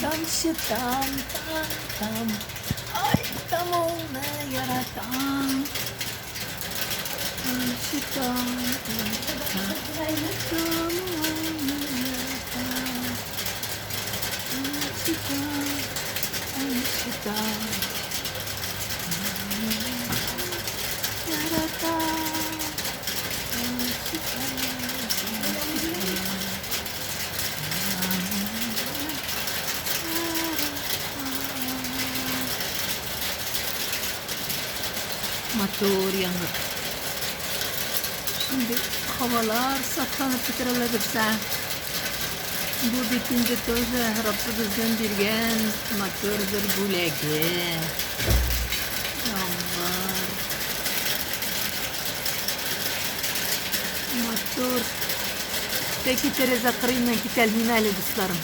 Tam şu tam tam tam. Ay tam onu yaratan. Tam şu tam tam tam. Tam onu yaratan. Tam şu tam tam şu tam. Yaratan. Tam şu tam tam şu tam. Motor yanır. Şimdi havalar saklanıp bitirilirse bu bitince toza Rabbimizden birgen motordur bulegi. Yağmur. Motor. Peki Teresa kırıyla ki telminali dostlarım.